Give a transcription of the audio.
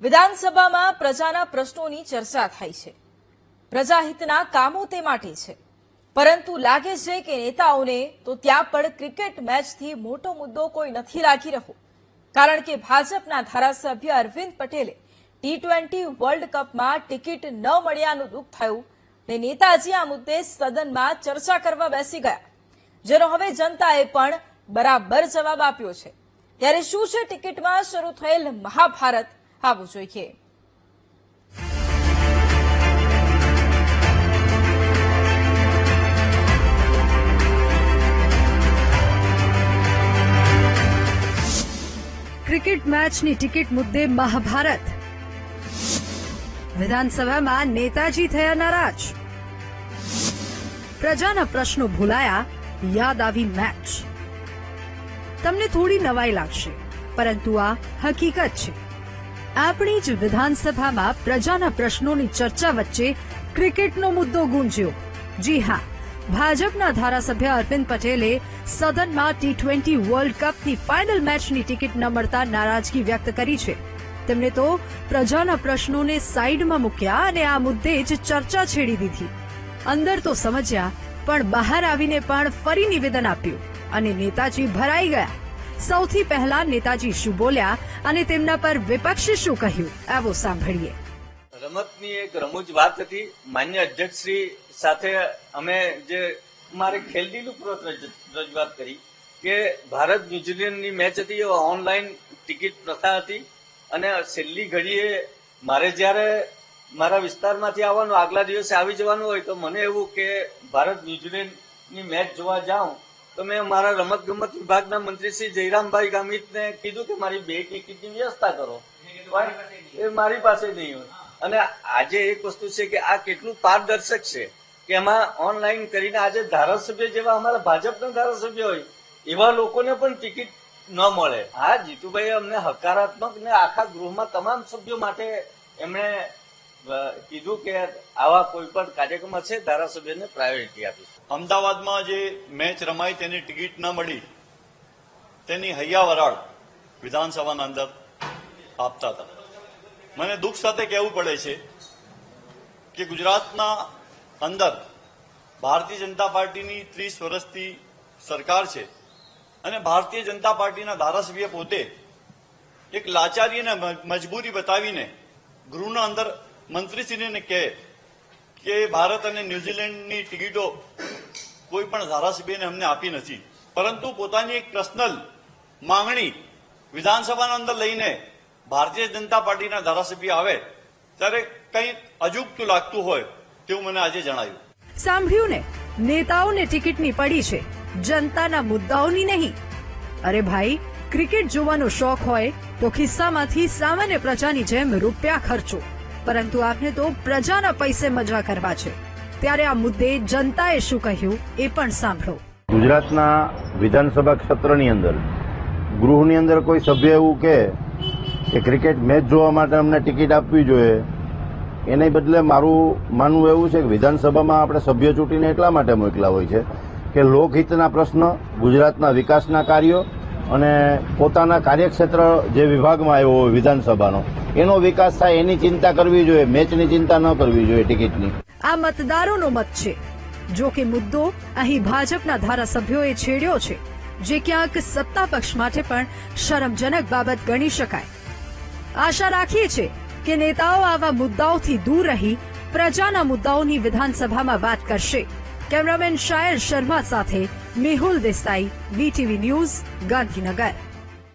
વિધાનસભામાં પ્રજાના પ્રશ્નોની ચર્ચા થાય છે. પ્રજાહિતના કામો તે માટે છે, પરંતુ લાગે છે કે નેતાઓને તો ત્યાં પણ ક્રિકેટ મેચથી મોટો મુદ્દો કોઈ નથી લાગી રહ્યો. કારણ કે ભાજપના ધારાસભ્ય અરવિંદ પટેલે T20 વર્લ્ડ કપમાં ટિકિટ ન મળ્યાનું દુઃખ થયું ને નેતાજી આ મુદ્દે સદનમાં ચર્ચા કરવા બેસી ગયા, જેનો હવે જનતાએ પણ બરાબર જવાબ આપ્યો છે. ત્યારે શું છે ટિકિટમાં શરૂ થયેલ મહાભારત, આવવું જોઈએ. ક્રિકેટ મેચની ટિકિટ મુદ્દે મહાભારત. વિધાનસભામાં નેતાજી થયા નારાજ. પ્રજાના પ્રશ્નો ભૂલાયા, યાદ આવી મેચ. તમને થોડી નવાઈ લાગશે, પરંતુ આ હકીકત છે. આપણી જ વિધાનસભામાં પ્રજાના પ્રશ્નોની ચર્ચા વચ્ચે ક્રિકેટનો મુદ્દો ગુંજ્યો. જી હા, ભાજપના ધારાસભ્ય અરવિંદ પટેલે સદનમાં T20 વર્લ્ડ કપની ફાઇનલ મેચની ટિકિટ ન મળતા નારાજગી વ્યક્ત કરી છે. તેમણે તો પ્રજાના પ્રશ્નોને સાઈડમાં મૂક્યા અને આ મુદ્દે જ ચર્ચા છેડી દીધી. અંદર તો સમજ્યા, પણ બહાર આવીને પણ ફરી નિવેદન આપ્યું અને નેતાજી ભરાઈ ગયા. સૌથી પહેલા નેતાજી શું બોલ્યા અને તેમના પર વિપક્ષે શું કહ્યું, આવો સાંભળીએ. રમતની એક રમૂજ વાત હતી. માન્ય અધ્યક્ષશ્રી સાથે અમે જે મારે ખેલદીલું રજૂઆત કરી કે ભારત ન્યુઝીલેન્ડની મેચ હતી, ઓનલાઈન ટિકિટ પ્રથા હતી અને છેલ્લી ઘડીએ મારે જયારે મારા વિસ્તારમાંથી આવવાનું, આગલા દિવસે આવી જવાનું હોય તો મને એવું કે ભારત ન્યુઝીલેન્ડની મેચ જોવા જાઉં તો મેં મારા રમત ગમત વિભાગના મંત્રી શ્રી જયરામભાઈ ગામિતને કીધું કે મારી 2 ટિકિટની વ્યવસ્થા કરો, પણ એ મારી પાસે નહીં હોય. અને આજે એક વસ્તુ છે કે આ કેટલું પારદર્શક છે કે એમાં ઓનલાઈન કરીને આજે ધારાસભ્ય જેવા અમારા ભાજપના ધારાસભ્ય હોય એવા લોકોને પણ ટિકિટ ન મળે. હા, જીતુભાઈ અમને હકારાત્મક ને આખા ગૃહમાં તમામ સભ્યો માટે એમણે કીધું કે આવા કોઈ પણ કાર્યક્રમ છે ધારાસભ્યને પ્રાયોરિટી આપીશું. અમદાવાદમાં જે મેચ રમાઈ તેની ટિકિટ ન મળી તેની હૈયાવરાળ વિધાનસભાના અંદર આપતા હતા. મને દુઃખ સાથે કહેવું પડે છે કે ગુજરાતના અંદર ભારતીય જનતા પાર્ટીની 30 વર્ષથી સરકાર છે અને ભારતીય જનતા પાર્ટીના ધારાસભ્ય પોતે એક લાચારી અને મજબૂરી બતાવીને ગૃહના અંદર મંત્રીશ્રીને કહે કે ભારત અને ન્યુઝીલેન્ડની ટિકિટો કોઈ પણ ધારાસભ્યને અમને આપી નથી, પરંતુ પોતાની એક પર્સનલ માંગણી વિધાનસભાના અંદર લઈને ભારતીય જનતા પાર્ટીના ધારાસભ્ય આવે ત્યારે કંઈ અજુગતું લાગતું હોય તેવું મને આજે જણાયું. સાંભળ્યું ને, નેતાઓને ટિકિટની પડી છે, જનતાના મુદ્દાઓની નહીં. અરે ભાઈ, ક્રિકેટ જોવાનો શોખ હોય તો ખિસ્સામાંથી સામાન્ય પ્રજાની જેમ રૂપિયા ખર્ચો, પરંતુ આપને તો પ્રજાના પૈસે મજા કરવા છે. ત્યારે આ મુદ્દે જનતાએ શું કહ્યું એ પણ સાંભળો. ગુજરાતના વિધાનસભા ક્ષેત્રની અંદર ગૃહની અંદર કોઈ સભ્ય એવું કહે કે ક્રિકેટ મેચ જોવા માટે અમને ટિકિટ આપવી જોઈએ, એને બદલે મારું માનવું એવું છે કે વિધાનસભામાં આપણે સભ્ય ચૂંટીને એટલા માટે મોકલા હોય છે કે લોકહિતના પ્રશ્ન, ગુજરાતના વિકાસના કાર્યો અને પોતાના કાર્યક્ષેત્ર જે વિભાગમાં આવ્યો હોય વિધાનસભાનો એનો વિકાસ થાય એની ચિંતા કરવી જોઈએ, મેચની ચિંતા ન કરવી જોઈએ ટિકિટની. આ મતદારોનો મત છે. જો કે મુદ્દો અહીં ભાજપના ધારાસભ્યોએ છેડ્યો છે, જે ક્યાંક સત્તા પક્ષ માટે પણ શરમજનક બાબત ગણી શકાય. આશા રાખીએ છીએ કે નેતાઓ આવા મુદ્દાઓથી દૂર રહી પ્રજાના મુદ્દાઓની વિધાનસભામાં વાત કરશે. કેમેરામેન શાયર શર્મા સાથે મેહુલ દેસાઈ, BTV ન્યૂઝ, ગાંધીનગર.